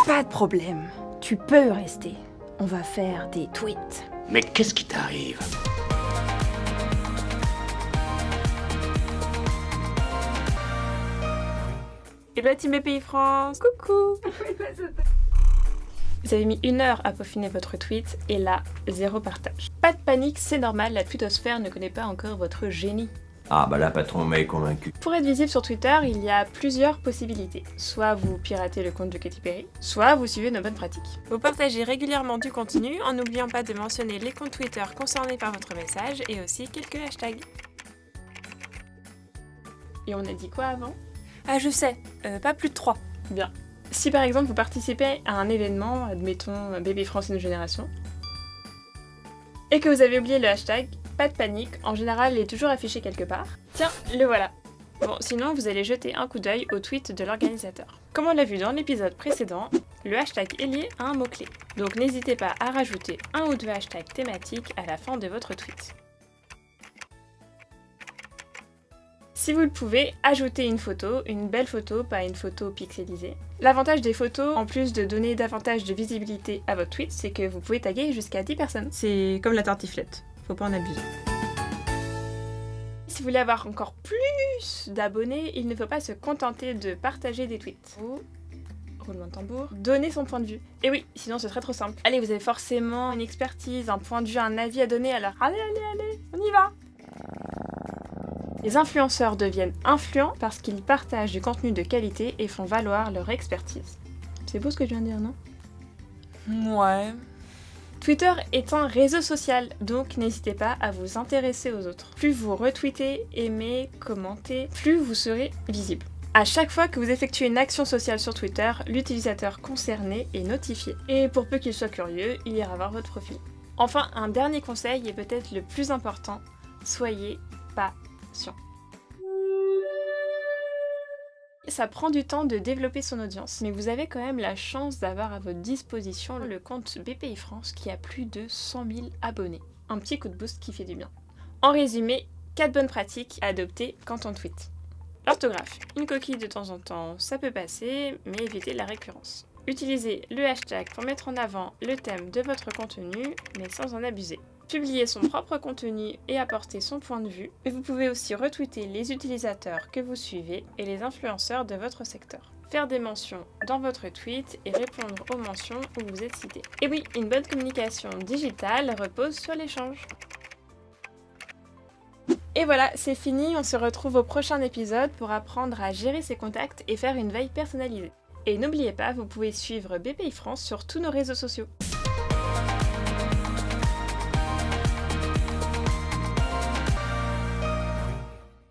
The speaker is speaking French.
Pas de problème, tu peux rester. On va faire des tweets. Mais qu'est-ce qui t'arrive? Et bah Team BPI France, coucou. Vous avez mis 1 heure à peaufiner votre tweet et là, 0 partage. Pas de panique, c'est normal, la twittosphère ne connaît pas encore votre génie. Ah bah là, patron m'a convaincu. Pour être visible sur Twitter, il y a plusieurs possibilités. Soit vous piratez le compte de Katy Perry, soit vous suivez nos bonnes pratiques. Vous partagez régulièrement du contenu en n'oubliant pas de mentionner les comptes Twitter concernés par votre message et aussi quelques hashtags. Et on a dit quoi avant? Ah je sais, pas plus de 3. Bien. Si par exemple vous participez à un événement, admettons BPI France Une Génération, et que vous avez oublié le hashtag, pas de panique, en général il est toujours affiché quelque part. Tiens, le voilà. Bon, sinon vous allez jeter un coup d'œil au tweet de l'organisateur. Comme on l'a vu dans l'épisode précédent, le hashtag est lié à un mot-clé. Donc n'hésitez pas à rajouter 1 ou 2 hashtags thématiques à la fin de votre tweet. Si vous le pouvez, ajoutez une belle photo, pas une photo pixelisée. L'avantage des photos, en plus de donner davantage de visibilité à votre tweet, c'est que vous pouvez taguer jusqu'à 10 personnes. C'est comme la tartiflette, faut pas en abuser. Si vous voulez avoir encore plus d'abonnés, il ne faut pas se contenter de partager des tweets. Roulement de tambour, donner son point de vue. Et oui, sinon c'est très trop simple. Allez, vous avez forcément une expertise, un point de vue, un avis à donner, alors allez, on y va! Les influenceurs deviennent influents parce qu'ils partagent du contenu de qualité et font valoir leur expertise. C'est beau ce que je viens de dire, non? Ouais. Twitter est un réseau social, donc n'hésitez pas à vous intéresser aux autres. Plus vous retweetez, aimez, commentez, plus vous serez visible. À chaque fois que vous effectuez une action sociale sur Twitter, l'utilisateur concerné est notifié. Et pour peu qu'il soit curieux, il ira voir votre profil. Enfin, un dernier conseil et peut-être le plus important, soyez patient. Ça prend du temps de développer son audience, mais vous avez quand même la chance d'avoir à votre disposition le compte BPI France qui a plus de 100 000 abonnés. Un petit coup de boost qui fait du bien. En résumé, 4 bonnes pratiques à adopter quand on tweet. L'orthographe. Une coquille de temps en temps, ça peut passer, mais évitez la récurrence. Utilisez le hashtag pour mettre en avant le thème de votre contenu, mais sans en abuser. Publier son propre contenu et apporter son point de vue. Et vous pouvez aussi retweeter les utilisateurs que vous suivez et les influenceurs de votre secteur. Faire des mentions dans votre tweet et répondre aux mentions où vous êtes cité. Et oui, une bonne communication digitale repose sur l'échange. Et voilà, c'est fini, on se retrouve au prochain épisode pour apprendre à gérer ses contacts et faire une veille personnalisée. Et n'oubliez pas, vous pouvez suivre BPI France sur tous nos réseaux sociaux.